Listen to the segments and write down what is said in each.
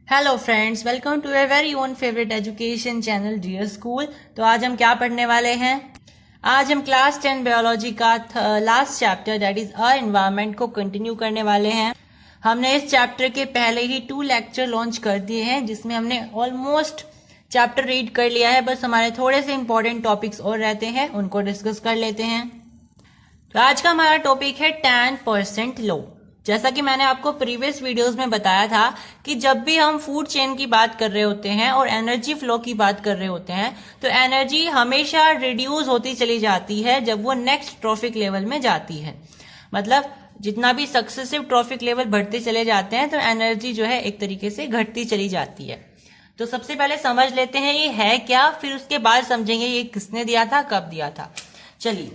Hello friends, welcome to a very own favourite education channel Dear School. तो आज हम क्या पढ़ने वाले हैं? आज हम क्लास 10 बायोलॉजी का last chapter that is a environment को कंटिन्यू करने वाले हैं। हमने इस चैप्टर के पहले ही 2 लेक्चर लॉन्च कर दिए हैं जिसमें हमने ऑलमोस्ट चैप्टर रीड कर लिया है। बस हमारे थोड़े से इंपॉर्टेंट टॉपिक्स और रहते हैं, उनको डिस्कस कर लेते हैं। तो आज का हमारा टॉपिक है 10% लो। जैसा कि मैंने आपको प्रीवियस वीडियोस में बताया था कि जब भी हम फूड चेन की बात कर रहे होते हैं और एनर्जी फ्लो की बात कर रहे होते हैं तो एनर्जी हमेशा रिड्यूस होती चली जाती है जब वो नेक्स्ट ट्रॉफिक लेवल में जाती है। मतलब जितना भी सक्सेसिव ट्रॉफिक लेवल बढ़ते चले जाते हैं तो एनर्जी जो है एक तरीके से घटती चली जाती है। तो सबसे पहले समझ लेते हैं ये है क्या, फिर उसके बाद समझेंगे ये किसने दिया था, कब दिया था। चलिए,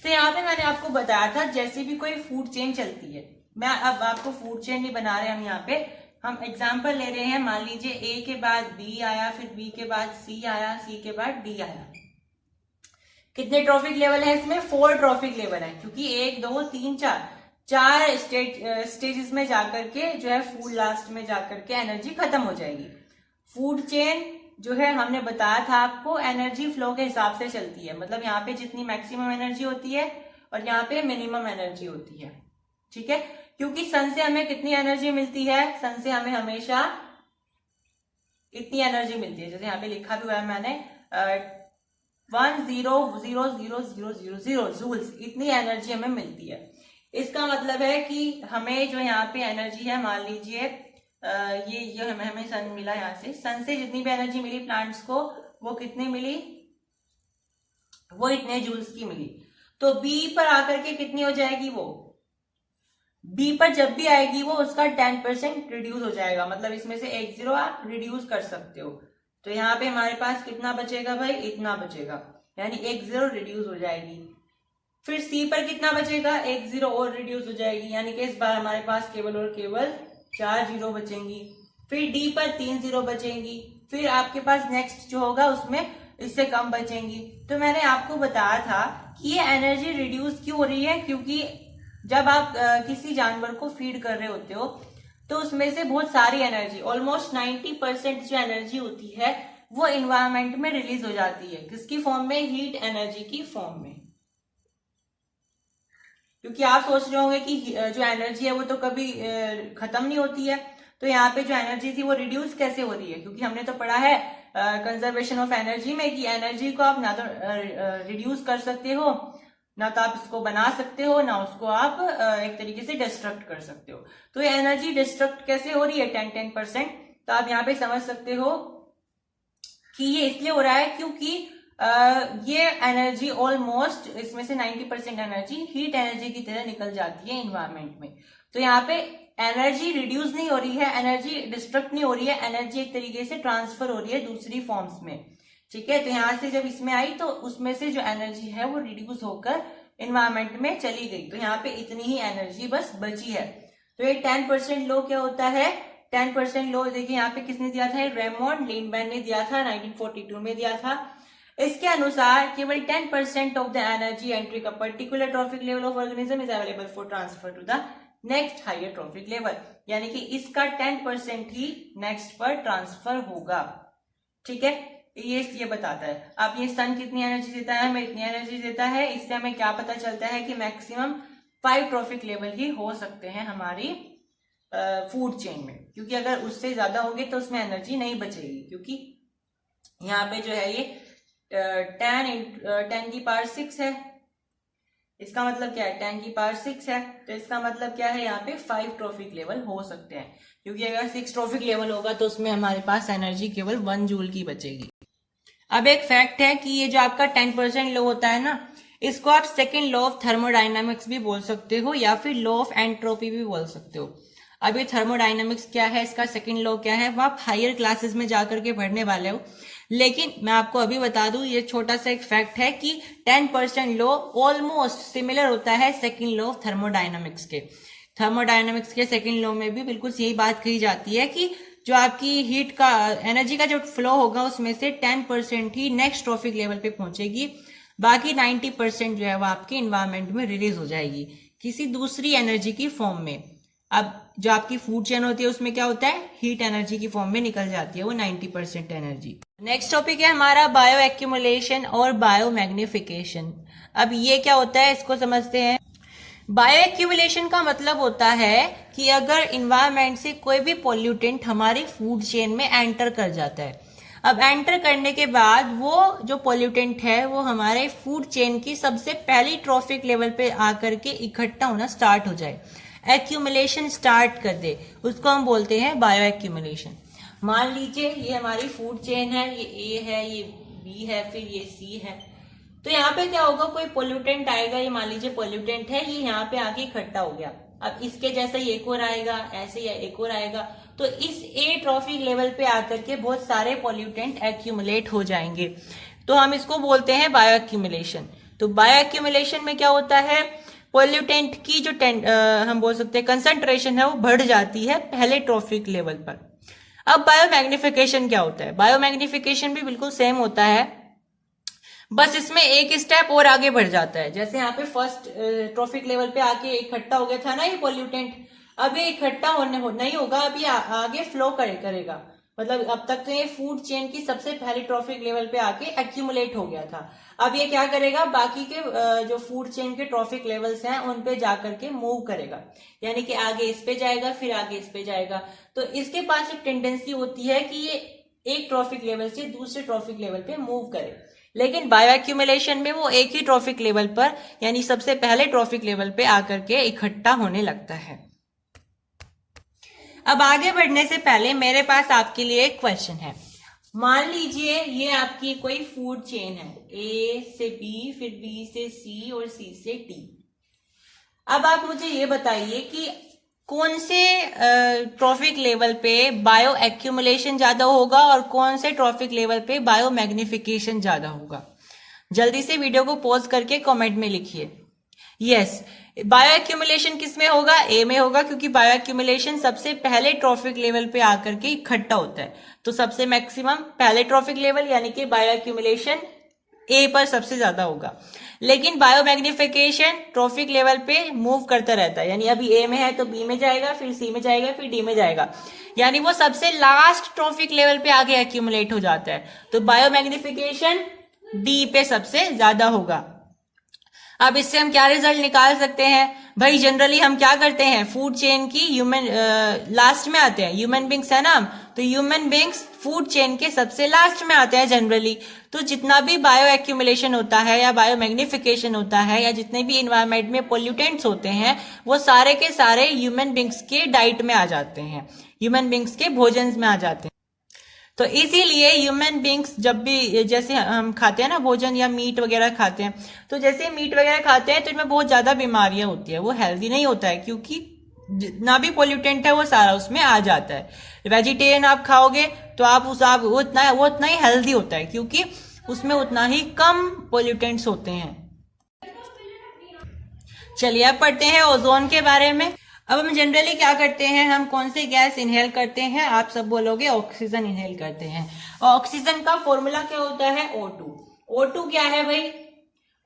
तो यहाँ पे मैंने आपको बताया था जैसे भी कोई फूड चेन चलती है, मैं अब आपको फूड चेन नहीं बना रहे, हम यहाँ पे हम एग्जांपल ले रहे हैं। मान लीजिए ए के बाद बी आया, फिर बी के बाद सी आया, सी के बाद डी आया। कितने ट्रॉफिक लेवल है इसमें? 4 ट्रॉफिक लेवल है, क्योंकि 1 2 3 4 स्टेजेस में जाकर के जो है फूड लास्ट में जाकर के एनर्जी खत्म हो जाएगी। फूड चेन जो है हमने बताया था आपको एनर्जी फ्लो के हिसाब से चलती है। मतलब यहाँ पे जितनी मैक्सिमम एनर्जी होती है और यहाँ पे मिनिमम एनर्जी होती है, ठीक है। क्योंकि सन से हमें कितनी एनर्जी मिलती है? सन से हमें हमेशा इतनी एनर्जी मिलती है, जैसे यहाँ पे लिखा भी हुआ है मैंने 10,000,000 जूल्स, इतनी एनर्जी हमें मिलती है। इसका मतलब है कि हमें जो यहाँ पे एनर्जी है, मान लीजिए ये हमें सन मिला, यहाँ से सन से जितनी भी एनर्जी मिली प्लांट्स को वो कितनी मिली? वो इतने जूल्स की मिली। तो बी पर आकर के कितनी हो जाएगी? वो बी पर जब भी आएगी वो उसका 10% रिड्यूस हो जाएगा। मतलब इसमें से 1 0 आप रिड्यूस कर सकते हो। तो यहाँ पे हमारे पास कितना बचेगा भाई? इतना बचेगा, यानी 1 0 रिड्यूस हो जाएगी। फिर सी पर कितना बचेगा? 1 0 और रिड्यूस हो जाएगी, यानी कि इस बार हमारे पास केवल और केवल 4 0 बचेंगी। फिर डी पर 3 0 बचेंगी। फिर आपके पास नेक्स्ट जो होगा उसमें इससे कम बचेंगी। तो मैंने आपको बताया था कि ये एनर्जी रिड्यूस क्यों हो रही है, क्योंकि जब आप किसी जानवर को फीड कर रहे होते हो तो उसमें से बहुत सारी एनर्जी, ऑलमोस्ट 90% जो एनर्जी होती है वो इन्वायरमेंट में रिलीज हो जाती है। किसकी फॉर्म में? हीट एनर्जी की फॉर्म में। क्योंकि आप सोच रहे होंगे कि जो एनर्जी है वो तो कभी खत्म नहीं होती है, तो यहाँ पे जो एनर्जी थी वो रिड्यूस कैसे हो रही है? क्योंकि हमने तो पढ़ा है कंजर्वेशन ऑफ एनर्जी में कि एनर्जी को आप ना तो रिड्यूस कर सकते हो, ना तो आप इसको बना सकते हो, ना उसको आप एक तरीके से डिस्ट्रक्ट कर सकते हो। तो ये एनर्जी डिस्ट्रक्ट कैसे हो रही है? 10%। तो आप यहाँ पे समझ सकते हो कि ये इसलिए हो रहा है क्योंकि ये एनर्जी ऑलमोस्ट इसमें से 90% एनर्जी हीट एनर्जी की तरह निकल जाती है इन्वायरमेंट में। तो यहाँ पे एनर्जी रिड्यूस नहीं हो रही है, एनर्जी डिस्ट्रक्ट नहीं हो रही है, एनर्जी एक तरीके से ट्रांसफर हो रही है दूसरी फॉर्म्स में, ठीक है। तो यहाँ से जब इसमें आई तो उसमें से जो एनर्जी है वो रिड्यूस होकर इन्वायरमेंट में चली गई। तो यहाँ पे इतनी ही एनर्जी बस बची है। तो ये 10% लो क्या होता है? 10% लो देखिए यहाँ पे किसने दिया था? रेमोंड लिंडमैन ने दिया था, 1942 में दिया था। इसके अनुसार केवल 10% of the energy entering a particular trophic level of organism is available for transfer to the next higher trophic level, यानी कि इसका 10% ही नेक्स्ट पर ट्रांसफर होगा, ठीक है। ये बताता है। अब ये सन कितनी एनर्जी देता है? हमें इतनी एनर्जी देता है। इससे हमें क्या पता चलता है कि मैक्सिमम 5 ट्रॉफिक लेवल ही हो सकते हैं हमारी फूड चेन में, क्योंकि अगर उससे ज्यादा होंगे तो उसमें एनर्जी नहीं बचेगी। क्योंकि यहाँ पे जो है ये 10 की पावर 6 है। इसका मतलब क्या है? 10 की पावर 6 है, तो इसका मतलब क्या है? यहाँ पे 5 ट्रॉफिक लेवल हो सकते हैं, क्योंकि अगर 6 ट्रॉफिक लेवल होगा तो उसमें हमारे पास एनर्जी केवल 1 जूल की बचेगी। अब एक फैक्ट है कि ये जो आपका 10% लो होता है ना, इसको आप सेकेंड लॉ ऑफ थर्मोडाइनमिक्स भी बोल सकते हो या फिर लॉ ऑफ एंट्रोपी भी बोल सकते हो। अब ये थर्मोडाइनमिक्स क्या है, इसका सेकेंड लॉ क्या है, वो आप हायर क्लासेस में जाकर के पढ़ने वाले हो। लेकिन मैं आपको अभी बता दूं, ये छोटा सा एक फैक्ट है कि 10% लॉ ऑलमोस्ट सिमिलर होता है सेकेंड लॉ ऑफ थर्मोडाइनमिक्स के। थर्मोडाइनमिक्स के सेकेंड लॉ में भी बिल्कुल यही बात कही जाती है कि जो आपकी हीट का एनर्जी का जो फ्लो होगा उसमें से 10% ही नेक्स्ट ट्रॉफिक लेवल पे पहुंचेगी, बाकी 90% जो है वो आपके इन्वायरमेंट में रिलीज हो जाएगी किसी दूसरी एनर्जी की फॉर्म में। अब जो आपकी फूड चेन होती है उसमें क्या होता है, हीट एनर्जी की फॉर्म में निकल जाती है वो 90% एनर्जी। नेक्स्ट टॉपिक है हमारा बायो एक्यूमुलेशन और बायो मैग्निफिकेशन। अब ये क्या होता है इसको समझते हैं। बायो एक्यूमुलेशन का मतलब होता है कि अगर इन्वायरमेंट से कोई भी पोल्यूटेंट हमारी फूड चेन में एंटर कर जाता है, अब एंटर करने के बाद वो जो पोल्यूटेंट है वो हमारे फूड चेन की सबसे पहली ट्रॉफिक लेवल पे आकर के इकट्ठा होना स्टार्ट हो जाए, एक्यूमुलेशन स्टार्ट कर दे, उसको हम बोलते हैं बायो एक्यूमुलेशन। मान लीजिए ये हमारी फूड चेन है, ये ए है, ये बी है, फिर ये सी है। तो यहाँ पे क्या होगा, कोई पोल्यूटेंट आएगा, ये मान लीजिए पोल्यूटेंट है, ये यहाँ पे आके इकट्ठा हो गया। अब इसके जैसा ही एक और आएगा, ऐसे ही एक और आएगा, तो इस ए ट्रॉफिक लेवल पे आकर के बहुत सारे पोल्यूटेंट एक्यूमुलेट हो जाएंगे, तो हम इसको बोलते हैं बायो एक्यूमुलेशन। तो बायो एक्यूमुलेशन में क्या होता है, पोल्यूटेंट की जो हम बोल सकते हैं कंसंट्रेशन है वो बढ़ जाती है पहले ट्रॉफिक लेवल पर। अब बायो मैग्निफिकेशन क्या होता है, बायो मैग्निफिकेशन भी बिल्कुल सेम होता है, बस इसमें एक स्टेप और आगे बढ़ जाता है। जैसे यहाँ पे फर्स्ट ट्रॉफिक लेवल पे आके इकट्ठा हो गया था ना ये पोल्यूटेंट, अब ये इकट्ठा नहीं होगा, अब ये आगे फ्लो करेगा। मतलब अब तक तो ये फूड चेन की सबसे पहली ट्रॉफिक लेवल पे आके एक्यूमुलेट हो गया था, अब ये क्या करेगा, बाकी के जो फूड चेन के ट्रॉफिक लेवल्स हैं उन पे जाकर के मूव करेगा, यानी कि आगे इस पे जाएगा, फिर आगे इस पे जाएगा। तो इसके पास एक टेंडेंसी होती है कि ये एक ट्रॉफिक लेवल से दूसरे ट्रॉफिक लेवल पे मूव करे, लेकिन बायो एक्यूमुलेशन में वो एक ही ट्रॉफिक लेवल पर, यानी सबसे पहले ट्रॉफिक लेवल पे आकर के इकट्ठा होने लगता है। अब आगे बढ़ने से पहले मेरे पास आपके लिए एक क्वेश्चन है। मान लीजिए ये आपकी कोई फूड चेन है, ए से बी, फिर बी से सी और सी से डी। अब आप मुझे ये बताइए कि कौन से ट्रॉफिक लेवल पे बायो एक्यूमुलेशन ज्यादा होगा और कौन से ट्रॉफिक लेवल पे बायो मैग्निफिकेशन ज्यादा होगा। जल्दी से वीडियो को पॉज करके कमेंट में लिखिए। यस, बायो एक्यूमुलेशन किस में होगा, ए में होगा, क्योंकि बायो एक्यूमुलेशन सबसे पहले ट्रॉफिक लेवल पे आकर के इकट्ठा होता है, तो सबसे मैक्सिमम पहले ट्रॉफिक लेवल यानी कि बायो एक्यूमुलेशन ए पर सबसे ज्यादा होगा। लेकिन बायो मैग्निफिकेशन ट्रॉफिक लेवल पे मूव करता रहता है, यानी अभी ए में है तो बी में जाएगा, फिर सी में जाएगा, फिर डी में जाएगा, यानी वो सबसे लास्ट ट्रॉफिक लेवल पे आगे एक्यूमुलेट हो जाता है। तो बायो मैग्निफिकेशन डी पे सबसे ज्यादा होगा। अब इससे हम क्या रिजल्ट निकाल सकते हैं भाई, जनरली हम क्या करते हैं, फूड चेन की ह्यूमन लास्ट में आते हैं, ह्यूमन बींग्स है ना हम, तो ह्यूमन बींग्स फूड चेन के सबसे लास्ट में आते हैं जनरली। तो जितना भी बायो एक्यूमुलेशन होता है या बायो मैग्निफिकेशन होता है या जितने भी इन्वायरमेंट में पोल्यूटेंट्स होते हैं वो सारे के सारे ह्यूमन बींग्स के डाइट में आ जाते हैं, ह्यूमन बींग्स के भोजन में आ जाते हैं। तो इसीलिए ह्यूमन बींग्स जब भी जैसे हम खाते हैं ना भोजन या मीट वगैरह खाते हैं, तो जैसे मीट वगैरह खाते हैं तो इनमें बहुत ज्यादा बीमारियां होती है, वो हेल्दी नहीं होता है, क्योंकि जितना भी पोल्यूटेंट है वो सारा उसमें आ जाता है। वेजिटेरियन आप खाओगे तो वो उतना ही हेल्दी होता है, क्योंकि उसमें उतना ही कम पोल्यूटेंट्स होते हैं। चलिए अब पढ़ते हैं ओजोन के बारे में। अब हम जनरली क्या करते हैं, हम कौन सी गैस इनहेल करते हैं, आप सब बोलोगे ऑक्सीजन इनहेल करते हैं। ऑक्सीजन का फॉर्मूला क्या होता है, O2। O2 क्या है भाई,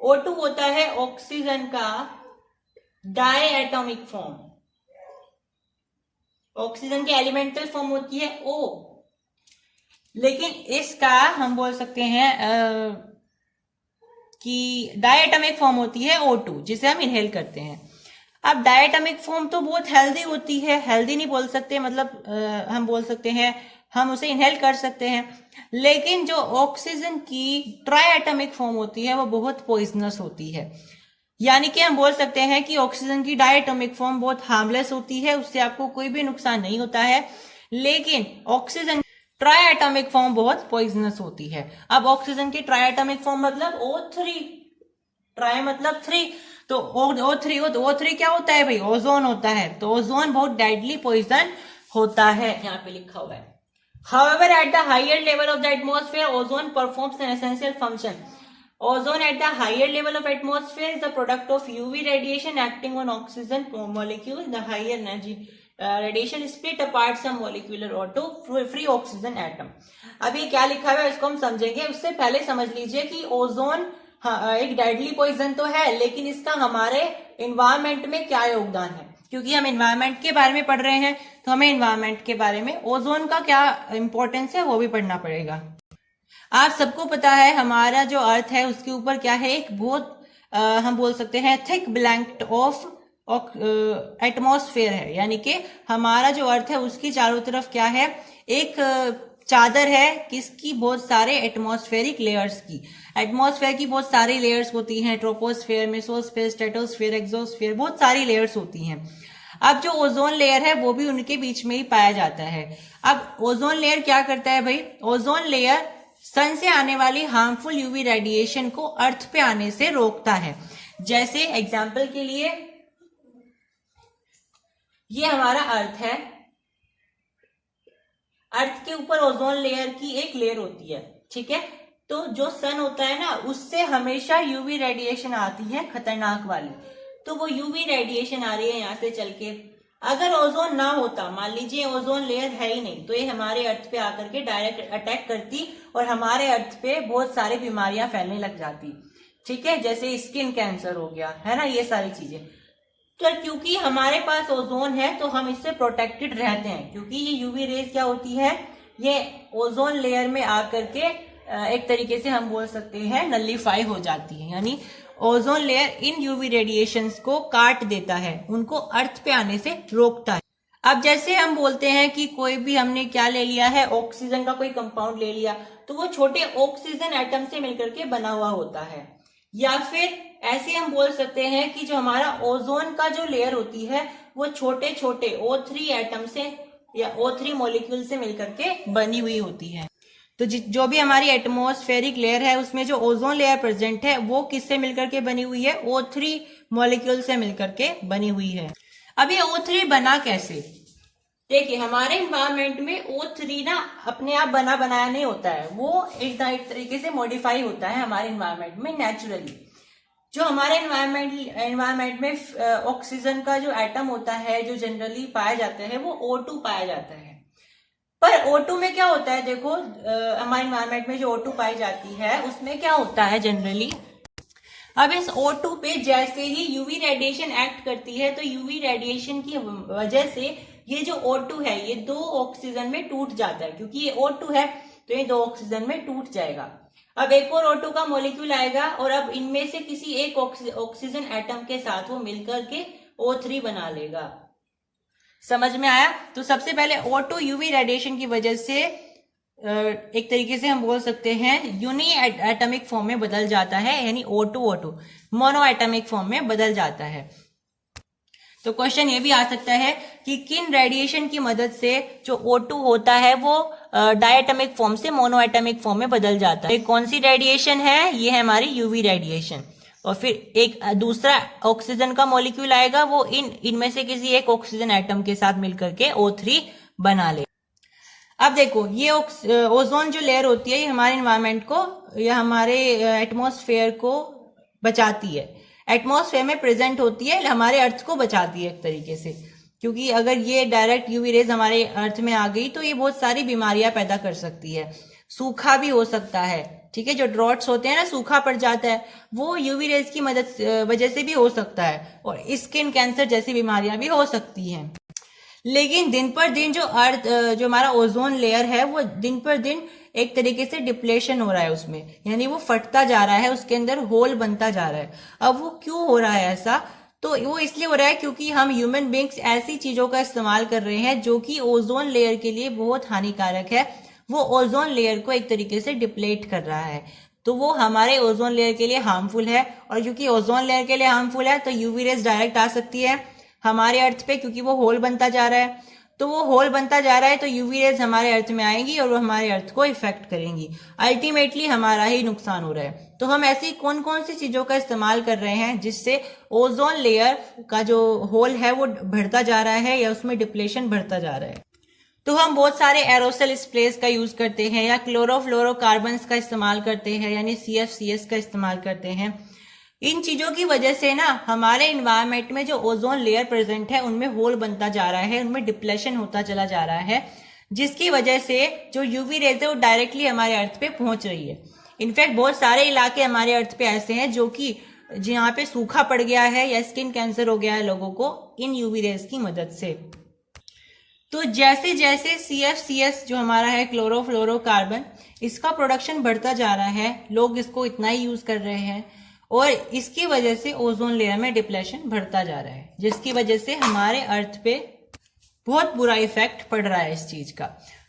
O2 होता है ऑक्सीजन का डाई एटॉमिक फॉर्म। ऑक्सीजन की एलिमेंटल फॉर्म होती है O, लेकिन इसका हम बोल सकते हैं कि डाई एटॉमिक फॉर्म होती है O2, जिसे हम इनहेल करते हैं। अब डायटोमिक फॉर्म तो बहुत हेल्दी होती है, हेल्दी नहीं बोल सकते, मतलब हम बोल सकते हैं हम उसे इनहेल कर सकते हैं, लेकिन जो ऑक्सीजन की ट्राई एटॉमिक फॉर्म होती है वो बहुत पॉइजनस होती है। यानी कि हम बोल सकते हैं कि ऑक्सीजन की डायटोमिक फॉर्म बहुत हार्मलेस होती है, उससे आपको कोई भी नुकसान नहीं होता है, लेकिन ऑक्सीजन ट्राई एटॉमिक फॉर्म बहुत पॉइजनस होती है। अब ऑक्सीजन की ट्राई एटॉमिक फॉर्म मतलब O3, ट्राई मतलब 3, तो O3 क्या होता है भाई, ओजोन होता है। तो ओजोन बहुत डेडली पॉइजन होता है, यहाँ पे लिखा हुआ है। However, at the higher level of the atmosphere, ozone performs an essential function. Ozone at the higher level of atmosphere is the product of UV radiation acting on oxygen molecule. The higher energy radiation split apart some molecular O2 free oxygen atom. अभी क्या लिखा हुआ है इसको हम समझेंगे, उससे पहले समझ लीजिए कि ओजोन हाँ एक डेडली पॉइजन तो है, लेकिन इसका हमारे इन्वायरमेंट में क्या योगदान है। क्योंकि हम एनवायरनमेंट के बारे में पढ़ रहे हैं तो हमें एनवायरनमेंट के बारे में ओजोन का क्या इंपॉर्टेंस है वो भी पढ़ना पड़ेगा। आप सबको पता है हमारा जो अर्थ है उसके ऊपर क्या है, एक बहुत हम बोल सकते हैं थिक ब्लैंकेट ऑफ एटमॉस्फेयर है, यानी कि हमारा जो अर्थ है उसकी चारों तरफ क्या है, एक चादर है किसकी, बहुत सारे एटमॉस्फेरिक लेयर्स की। एटमॉस्फेयर की बहुत सारी लेयर्स होती हैं, ट्रोपोस्फेयर, मेसोस्फेयर, स्ट्रेटोस्फेयर, एक्सोस्फेयर, बहुत सारी लेयर्स होती हैं। अब जो ओजोन लेयर है वो भी उनके बीच में ही पाया जाता है। अब ओजोन लेयर क्या करता है भाई, ओजोन लेयर सन से आने वाली हार्मफुल यूवी रेडिएशन को अर्थ पे आने से रोकता है। जैसे एग्जाम्पल के लिए ये हमारा अर्थ है, अर्थ के ऊपर ओजोन लेयर की एक लेयर होती है, ठीक है। तो जो सन होता है ना उससे हमेशा यूवी रेडिएशन आती है खतरनाक वाली, तो वो यूवी रेडिएशन आ रही है यहाँ से चल के। अगर ओजोन ना होता, मान लीजिए ओजोन लेयर है ही नहीं, तो ये हमारे अर्थ पे आकर के डायरेक्ट अटैक करती और हमारे अर्थ पे बहुत सारी बीमारियां फैलने लग जाती, ठीक है, जैसे स्किन कैंसर हो गया है ना, ये सारी चीजें। तो क्योंकि हमारे पास ओजोन है तो हम इससे प्रोटेक्टेड रहते हैं, क्योंकि ये यूवी रेज क्या होती है, ये ओजोन लेयर में आकर के एक तरीके से हम बोल सकते हैं नलिफाई हो जाती है, यानी ozone layer in UV radiations को काट देता है, उनको अर्थ पे आने से रोकता है। अब जैसे हम बोलते हैं कि कोई भी हमने क्या ले लिया है, ऑक्सीजन का कोई कंपाउंड ले लिया, तो वो छोटे ऑक्सीजन एटम से मिलकर के बना हुआ होता है। या फिर ऐसे हम बोल सकते हैं कि जो हमारा ओजोन का जो लेयर होती है वो छोटे छोटे O3 एटम से या O3 मॉलिक्यूल से मिलकर के बनी हुई होती है। तो जो भी हमारी एटमॉस्फेरिक लेयर है उसमें जो ओजोन लेयर प्रेजेंट है वो किससे मिलकर के बनी हुई है, O3 मॉलिक्यूल से मिलकर के बनी हुई है। अब ये O3 बना कैसे, देखिए हमारे एनवायरमेंट में O3 ना अपने आप बना बनाया नहीं होता है, वो एक तरीके से मॉडिफाई होता है हमारे एनवायरमेंट में नेचुरली। जो हमारे एनवायरमेंट में ऑक्सीजन का जो एटम होता है जो जनरली पाया जाता है वो O2 पाया जाता है। पर O2 में क्या होता है, देखो हमारे एनवायरमेंट में जो O2 पाई जाती है उसमें क्या होता है जनरली, अब इस O2 पे जैसे ही यूवी रेडिएशन एक्ट करती है तो यूवी रेडिएशन की वजह से ये जो O2 है ये 2 ऑक्सीजन में टूट जाता है, क्योंकि ये O2 है तो ये 2 ऑक्सीजन में टूट जाएगा। अब एक और O2 का मॉलिक्यूल आएगा और अब इनमें से किसी एक ऑक्सीजन एटम के साथ वो मिलकर के O3 बना लेगा। समझ में आया? तो सबसे पहले O2 यूवी रेडिएशन की वजह से एक तरीके से हम बोल सकते हैं यूनी एटॉमिक फॉर्म में बदल जाता है, यानी O2 मोनो एटॉमिक फॉर्म में बदल जाता है। तो क्वेश्चन ये भी आ सकता है कि किन रेडिएशन की मदद से जो O2 होता है वो डायटॉमिक फॉर्म से मोनो एटॉमिक फॉर्म में बदल जाता है। कौन सी रेडिएशन है, ये है हमारी यूवी रेडिएशन। और फिर एक दूसरा ऑक्सीजन का मॉलिक्यूल आएगा, वो इनमें से किसी एक ऑक्सीजन एटम के साथ मिलकर के O3 बना ले। अब देखो ये ओजोन जो लेयर होती है ये हमारे एनवायरमेंट को या हमारे एटमॉस्फेयर को बचाती है, एटमॉस्फेयर में प्रेजेंट होती है, हमारे अर्थ को बचाती है एक तरीके से, क्योंकि अगर ये डायरेक्ट यूवी रेज हमारे अर्थ में आ गई तो ये बहुत सारी बीमारियां पैदा कर सकती है, सूखा भी हो सकता है, ठीक है, जो ड्रॉट्स होते हैं ना, सूखा पड़ जाता है, वो यूवी रेज की मदद वजह से भी हो सकता है, और स्किन कैंसर जैसी बीमारियां भी हो सकती हैं। लेकिन दिन पर दिन जो अर्थ जो हमारा ओजोन लेयर है वो दिन पर दिन एक तरीके से डिप्लेशन हो रहा है उसमें, यानी वो फटता जा रहा है, उसके अंदर होल बनता जा रहा है। अब वो क्यों हो रहा है ऐसा, तो वो इसलिए हो रहा है क्योंकि हम ह्यूमन बींग्स ऐसी चीजों का इस्तेमाल कर रहे हैं जो कि ओजोन लेयर के लिए बहुत हानिकारक है, वो ओजोन लेयर को एक तरीके से डिप्लेट कर रहा है, तो वो हमारे ओजोन लेयर के लिए हार्मफुल है। और क्योंकि ओजोन लेयर के लिए हार्मफुल है तो यूवी रेज डायरेक्ट आ सकती है हमारे अर्थ पे, क्योंकि वो होल बनता जा रहा है, तो वो होल बनता जा रहा है तो यूवी रेज हमारे अर्थ में आएंगी और वो हमारे अर्थ को इफेक्ट करेंगी, अल्टीमेटली हमारा ही नुकसान हो रहा है। तो हम ऐसी कौन कौन सी चीजों का इस्तेमाल कर रहे हैं जिससे ओजोन लेयर का जो होल है वो बढ़ता जा रहा है या उसमें डिप्लेशन बढ़ता जा रहा है। तो हम बहुत सारे एरोसल स्प्रेस का यूज करते हैं या क्लोरोफ्लोरोकार्बन्स का इस्तेमाल करते हैं, यानी CFCS का इस्तेमाल करते हैं। इन चीजों की वजह से ना हमारे एनवायरमेंट में जो ओजोन लेयर प्रेजेंट है उनमें होल बनता जा रहा है, उनमें डिप्लेशन होता चला जा रहा है, जिसकी वजह से जो यूवी रेज है वो डायरेक्टली हमारे अर्थ पे पहुंच रही है। इनफैक्ट बहुत सारे इलाके हमारे अर्थ पे ऐसे हैं जो कि जहाँ पे सूखा पड़ गया है या स्किन कैंसर हो गया है लोगों को इन यूवी रेज की मदद से। तो जैसे जैसे CFCS जो हमारा है क्लोरोफ्लोरोकार्बन, इसका प्रोडक्शन बढ़ता जा रहा है, लोग इसको इतना ही यूज कर रहे हैं और इसकी वजह से ओजोन लेयर में डिप्लेशन बढ़ता जा रहा है, जिसकी वजह से हमारे अर्थ पे बहुत बुरा इफेक्ट पड़ रहा है इस चीज का।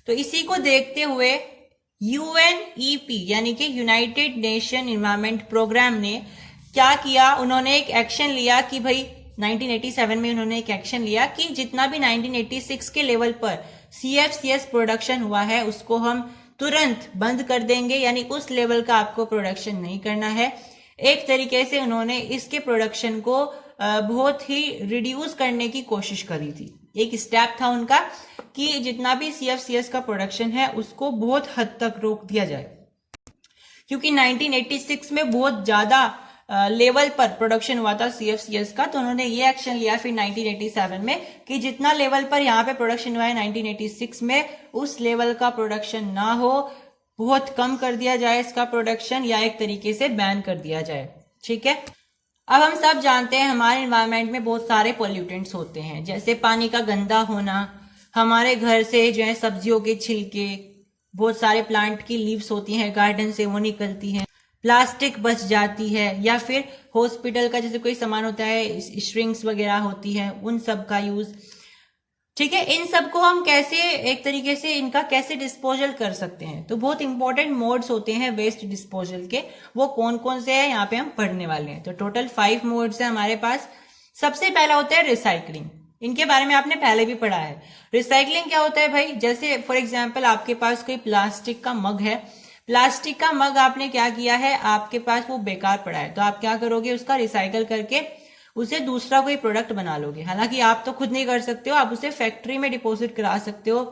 तो इसी को देखते हुए UNEP यानी कि यूनाइटेड नेशन एनवायरनमेंट प्रोग्राम ने क्या किया, उन्होंने एक एक्शन लिया कि भाई 1987 में उन्होंने एक एक्शन लिया कि जितना भी 1986 के लेवल पर CFCS प्रोडक्शन हुआ है उसको हम तुरंत बंद कर देंगे, यानी उस लेवल का आपको प्रोडक्शन नहीं करना है। एक तरीके से उन्होंने इसके प्रोडक्शन को बहुत ही रिड्यूस करने की कोशिश करी थी। एक स्टेप था उनका कि जितना भी CFCS का प्रोडक्शन है उसको बहुत हद तक रोक दिया जाए, क्योंकि 1986 में बहुत ज्यादा लेवल पर प्रोडक्शन हुआ था CFCS का। तो उन्होंने ये एक्शन लिया फिर 1987 में कि जितना लेवल पर यहाँ पे प्रोडक्शन हुआ है 1986 में, उस लेवल का प्रोडक्शन ना हो, बहुत कम कर दिया जाए इसका प्रोडक्शन या एक तरीके से बैन कर दिया जाए। ठीक है। अब हम सब जानते हैं हमारे एनवायरनमेंट में बहुत सारे पोल्यूटेंट्स होते हैं, जैसे पानी का गंदा होना, हमारे घर से जो है सब्जियों के छिलके, बहुत सारे प्लांट की लीव्स होती हैं गार्डन से वो निकलती हैं, प्लास्टिक बच जाती है, या फिर हॉस्पिटल का जैसे कोई सामान होता है, श्रिंक्स वगैरह होती है, उन सब का यूज। ठीक है। इन सब को हम कैसे एक तरीके से इनका कैसे डिस्पोजल कर सकते हैं, तो बहुत इंपॉर्टेंट मोड्स होते हैं वेस्ट डिस्पोजल के, वो कौन कौन से हैं यहाँ पे हम पढ़ने वाले हैं। तो टोटल 5 मोड्स है हमारे पास। सबसे पहला होता है रिसाइकलिंग, इनके बारे में आपने पहले भी पढ़ा है। रिसाइकलिंग क्या होता है भाई, जैसे फॉर एग्जाम्पल आपके पास कोई प्लास्टिक का मग है, प्लास्टिक का मग आपने क्या किया है, आपके पास वो बेकार पड़ा है, तो आप क्या करोगे, उसका रिसाइकल करके उसे दूसरा कोई प्रोडक्ट बना लोगे। हालांकि आप तो खुद नहीं कर सकते हो, आप उसे फैक्ट्री में डिपॉजिट करा सकते हो,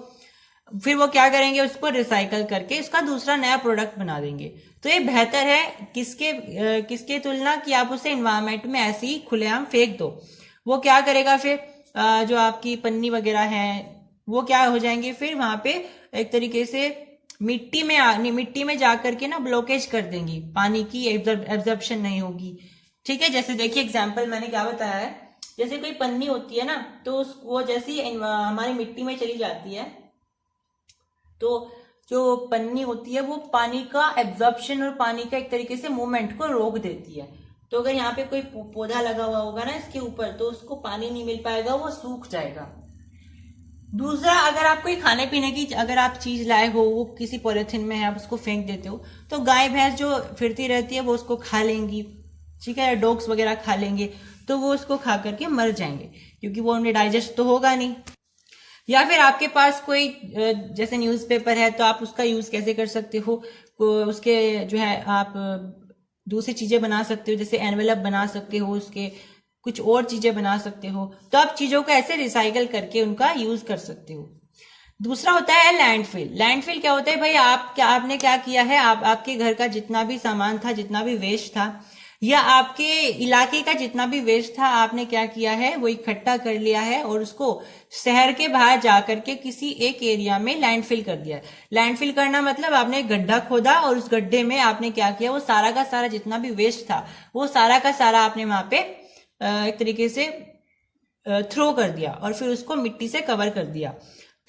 फिर वो क्या करेंगे, उसको रिसाइकल करके उसका दूसरा नया प्रोडक्ट बना देंगे। तो ये बेहतर है किसके तुलना कि आप उसे एनवायरनमेंट में ऐसे ही खुलेआम फेंक दो। वो क्या करेगा फिर, जो आपकी पन्नी वगैरह है वो क्या हो जाएंगे, फिर वहां पे एक तरीके से मिट्टी में जाकर के ना ब्लॉकेज कर देंगी, पानी की एब्जॉर्प्शन नहीं होगी। ठीक है। जैसे देखिए एग्जाम्पल मैंने क्या बताया है, जैसे कोई पन्नी होती है ना, तो वो जैसी हमारी मिट्टी में चली जाती है तो जो पन्नी होती है वो पानी का एब्जॉर्प्शन और पानी का एक तरीके से मूवमेंट को रोक देती है। तो अगर यहाँ पे कोई पौधा लगा हुआ होगा ना इसके ऊपर, तो उसको पानी नहीं मिल पाएगा, वो सूख जाएगा। दूसरा, अगर आप कोई खाने पीने की अगर आप चीज लाए हो, वो किसी पॉलिथीन में है, आप उसको फेंक देते हो, तो गाय भैंस जो फिरती रहती है वो उसको खा लेंगी। ठीक है। डॉग्स वगैरह खा लेंगे, तो वो उसको खा करके मर जाएंगे, क्योंकि वो उन्हें डाइजेस्ट तो होगा नहीं। या फिर आपके पास कोई जैसे न्यूज़पेपर है, तो आप उसका यूज कैसे कर सकते हो, उसके जो है आप दूसरी चीजें बना सकते हो, जैसे एनवेलप बना सकते हो, उसके कुछ और चीजें बना सकते हो। तो आप चीजों को ऐसे रिसाइकल करके उनका यूज कर सकते हो। दूसरा होता है लैंडफिल। लैंडफिल क्या होता है भाई, आपने क्या किया है, आपके घर का जितना भी सामान था, जितना भी वेस्ट था, या आपके इलाके का जितना भी वेस्ट था, आपने क्या किया है, वो इकट्ठा कर लिया है और उसको शहर के बाहर जाकर के किसी एक एरिया में लैंडफिल कर दिया। लैंडफिल करना मतलब आपने गड्ढा खोदा और उस गड्ढे में आपने क्या किया, वो सारा का सारा जितना भी वेस्ट था वो सारा का सारा आपने वहां पे एक तरीके से थ्रो कर दिया और फिर उसको मिट्टी से कवर कर दिया।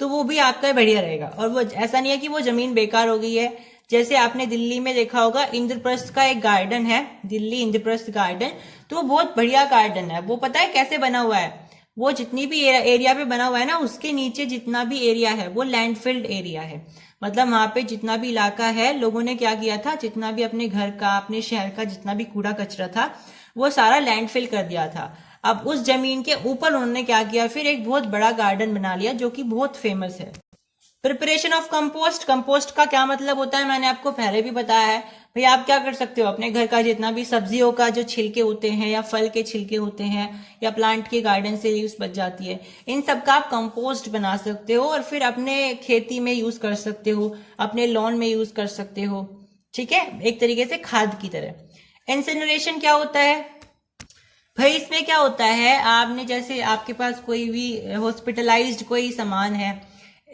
तो वो भी आपका बढ़िया रहेगा। और वो ऐसा नहीं है कि वो जमीन बेकार हो गई है। जैसे आपने दिल्ली में देखा होगा, इंद्रप्रस्थ का एक गार्डन है, दिल्ली इंद्रप्रस्थ गार्डन, तो वो बहुत बढ़िया गार्डन है। वो पता है कैसे बना हुआ है, वो जितनी भी एरिया पे बना हुआ है ना, उसके नीचे जितना भी एरिया है वो लैंडफिल्ड एरिया है। मतलब वहां पे जितना भी इलाका है, लोगों ने क्या किया था, जितना भी अपने घर का, अपने शहर का जितना भी कूड़ा कचरा था, वो सारा लैंडफिल कर दिया था। अब उस जमीन के ऊपर उन्होंने क्या किया, फिर एक बहुत बड़ा गार्डन बना लिया, जो कि बहुत फेमस है। Preparation of compost. कंपोस्ट का क्या मतलब होता है, मैंने आपको पहले भी बताया है। भाई आप क्या कर सकते हो, अपने घर का जितना भी सब्जियों का जो छिलके होते हैं या फल के छिलके होते हैं या प्लांट के गार्डन से यूज बच जाती है, इन सब का आप कंपोस्ट बना सकते हो और फिर अपने खेती में यूज कर सकते हो, अपने लॉन में यूज कर सकते हो। ठीक है, एक तरीके से खाद की तरह। इंसिनरेशन क्या होता है भाई, इसमें क्या होता है, आपने जैसे आपके पास कोई भी हॉस्पिटलाइज्ड कोई सामान है,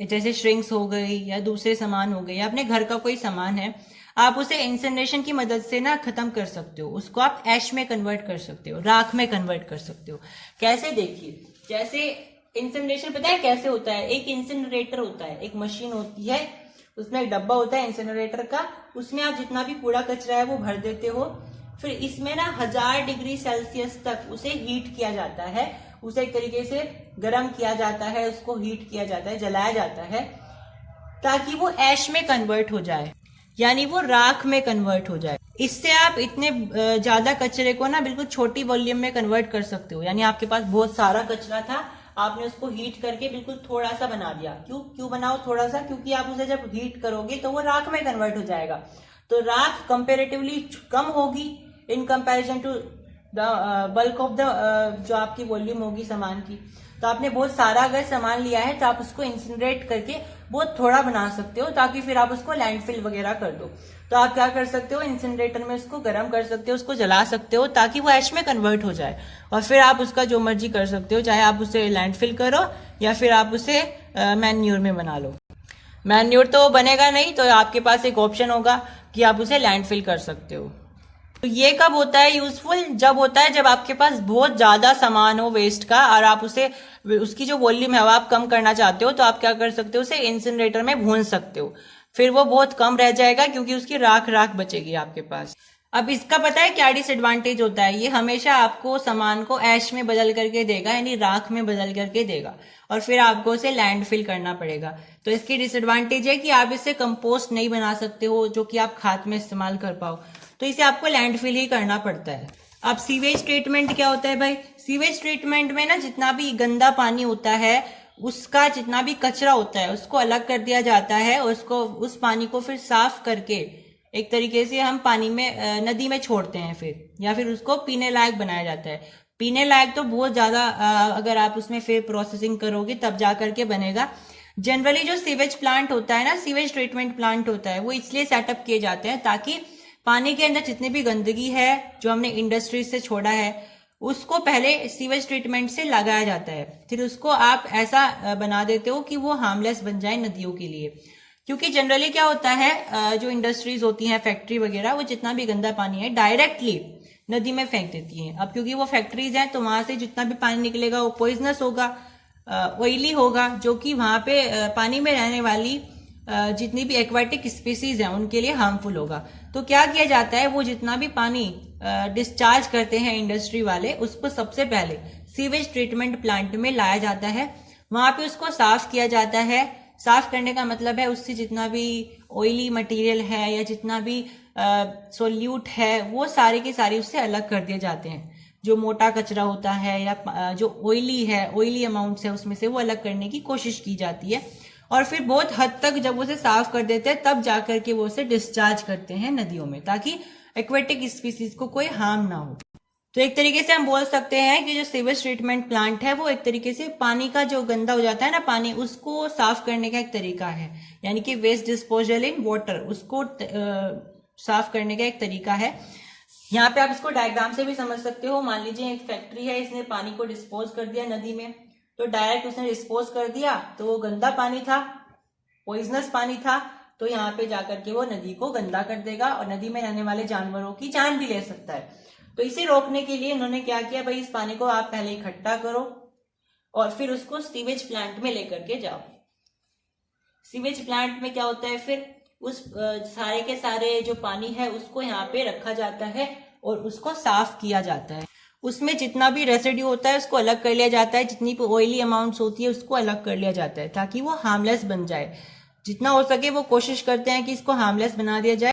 जैसे श्रिंक्स हो गई या दूसरे सामान हो गए या अपने घर का कोई सामान है, आप उसे इंसिनरेशन की मदद से ना खत्म कर सकते हो, उसको आप ऐश में कन्वर्ट कर सकते हो, राख में कन्वर्ट कर सकते हो। कैसे? देखिए, जैसे इंसिनरेशन पता है कैसे होता है? एक इंसिनरेटर होता है, एक मशीन होती है, उसमें एक डब्बा होता है इंसिनरेटर का, उसमें आप जितना भी कूड़ा कचरा है वो भर देते हो। फिर इसमें ना 1000 डिग्री सेल्सियस तक उसे हीट किया जाता है, उसे एक तरीके से गर्म किया जाता है, उसको हीट किया जाता है, जलाया जाता है, ताकि वो ऐश में कन्वर्ट हो जाए, यानी वो राख में कन्वर्ट हो जाए। इससे आप इतने ज्यादा कचरे को ना बिल्कुल छोटी वॉल्यूम में कन्वर्ट कर सकते हो। यानी आपके पास बहुत सारा कचरा था, आपने उसको हीट करके बिल्कुल थोड़ा सा बना दिया। क्यों बनाओ थोड़ा सा? क्योंकि आप उसे जब हीट करोगे तो वो राख में कन्वर्ट हो जाएगा। तो राख कंपेरेटिवली कम होगी in comparison to the bulk of the जो आपकी वॉल्यूम होगी सामान की। तो आपने बहुत सारा अगर सामान लिया है तो आप उसको इंसिनरेट करके बहुत थोड़ा बना सकते हो, ताकि फिर आप उसको लैंडफिल वगैरह कर दो। तो आप क्या कर सकते हो, इंसिनरेटर में उसको गर्म कर सकते हो, उसको जला सकते हो, ताकि वो ऐश में कन्वर्ट हो जाए। और फिर आप उसका जो मर्जी कर सकते हो, चाहे आप उसे लैंडफिल करो या फिर आप उसे मैन्योर में बना लो। मैन्योर तो बनेगा नहीं, तो आपके पास एक ऑप्शन होगा कि आप उसे लैंडफिल कर सकते हो। तो ये कब होता है यूजफुल? जब होता है जब आपके पास बहुत ज्यादा सामान हो वेस्ट का, और आप उसे उसकी जो वॉल्यूम है वो आप कम करना चाहते हो, तो आप क्या कर सकते हो, उसे इंसिनरेटर में भून सकते हो। फिर वो बहुत कम रह जाएगा, क्योंकि उसकी राख राख बचेगी आपके पास। अब इसका पता है क्या डिसएडवांटेज होता है? ये हमेशा आपको सामान को ऐश में बदल करके देगा, यानी राख में बदल करके देगा, और फिर आपको उसे लैंडफिल करना पड़ेगा। तो इसकी डिसएडवांटेज है कि आप इसे कंपोस्ट नहीं बना सकते हो, जो कि आप खाद में इस्तेमाल कर पाओ, तो इसे आपको लैंडफिल ही करना पड़ता है। अब सीवेज ट्रीटमेंट क्या होता है भाई? सीवेज ट्रीटमेंट में ना जितना भी गंदा पानी होता है, उसका जितना भी कचरा होता है, उसको अलग कर दिया जाता है, और उसको उस पानी को फिर साफ करके एक तरीके से हम पानी में नदी में छोड़ते हैं फिर, या फिर उसको पीने लायक बनाया जाता है। पीने लायक तो बहुत ज्यादा अगर आप उसमें फिर प्रोसेसिंग करोगे तब जा करके बनेगा। जनरली जो सीवेज प्लांट होता है ना, सीवेज ट्रीटमेंट प्लांट होता है, वो इसलिए सेटअप किए जाते हैं ताकि पानी के अंदर जितनी भी गंदगी है जो हमने इंडस्ट्रीज से छोड़ा है, उसको पहले सीवेज ट्रीटमेंट से लगाया जाता है, फिर उसको आप ऐसा बना देते हो कि वो हार्मलेस बन जाए नदियों के लिए। क्योंकि जनरली क्या होता है, जो इंडस्ट्रीज होती हैं, फैक्ट्री वगैरह, वो जितना भी गंदा पानी है डायरेक्टली नदी में फेंक देती हैं। अब क्योंकि वो फैक्ट्रीज हैं, तो वहां से जितना भी पानी निकलेगा वो पॉइजनस होगा, ऑयली होगा, जो कि वहां पे पानी में रहने वाली जितनी भी एक्वाटिक स्पीसीज हैं उनके लिए हार्मफुल होगा। तो क्या किया जाता है, वो जितना भी पानी डिस्चार्ज करते हैं इंडस्ट्री वाले, उसको सबसे पहले सीवेज ट्रीटमेंट प्लांट में लाया जाता है, वहां पे उसको साफ किया जाता है। साफ करने का मतलब है उससे जितना भी ऑयली मटेरियल है या जितना भी सोल्यूट है, वो सारे के सारे उससे अलग कर दिए जाते हैं। जो मोटा कचरा होता है या जो ऑयली है, ऑयली अमाउंट्स है, उसमें से वो अलग करने की कोशिश की जाती है। और फिर बहुत हद तक जब उसे साफ कर देते हैं, तब जाकर के वो उसे डिस्चार्ज करते हैं नदियों में, ताकि एक्वेटिक स्पीसीज को कोई हार्म ना हो। तो एक तरीके से हम बोल सकते हैं कि जो सीवेज ट्रीटमेंट प्लांट है, वो एक तरीके से पानी का जो गंदा हो जाता है ना पानी, उसको साफ करने का एक तरीका है, यानी कि वेस्ट डिस्पोजल इन वाटर, उसको साफ करने का एक तरीका है। यहाँ पे आप इसको डायग्राम से भी समझ सकते हो। मान लीजिए एक फैक्ट्री है, इसने पानी को डिस्पोज कर दिया नदी में, तो डायरेक्ट उसने डिस्पोज कर दिया, तो वो गंदा पानी था, पॉइजनस पानी था, तो यहाँ पे जाकर के वो नदी को गंदा कर देगा और नदी में रहने वाले जानवरों की जान भी ले सकता है। तो इसे रोकने के लिए उन्होंने क्या किया भाई, इस पानी को आप पहले इकट्ठा करो और फिर उसको सीवेज प्लांट में लेकर के जाओ। सीवेज प्लांट में क्या होता है, फिर उस सारे के सारे जो पानी है उसको यहाँ पे रखा जाता है और उसको साफ किया जाता है। उसमें जितना भी रेसिड्यू होता है उसको अलग कर लिया जाता है, जितनी भी ऑयली अमाउंट्स होती है उसको अलग कर लिया जाता है, ताकि वो हार्मलेस बन जाए। जितना हो सके वो कोशिश करते हैं कि इसको हार्मलेस बना दिया जाए।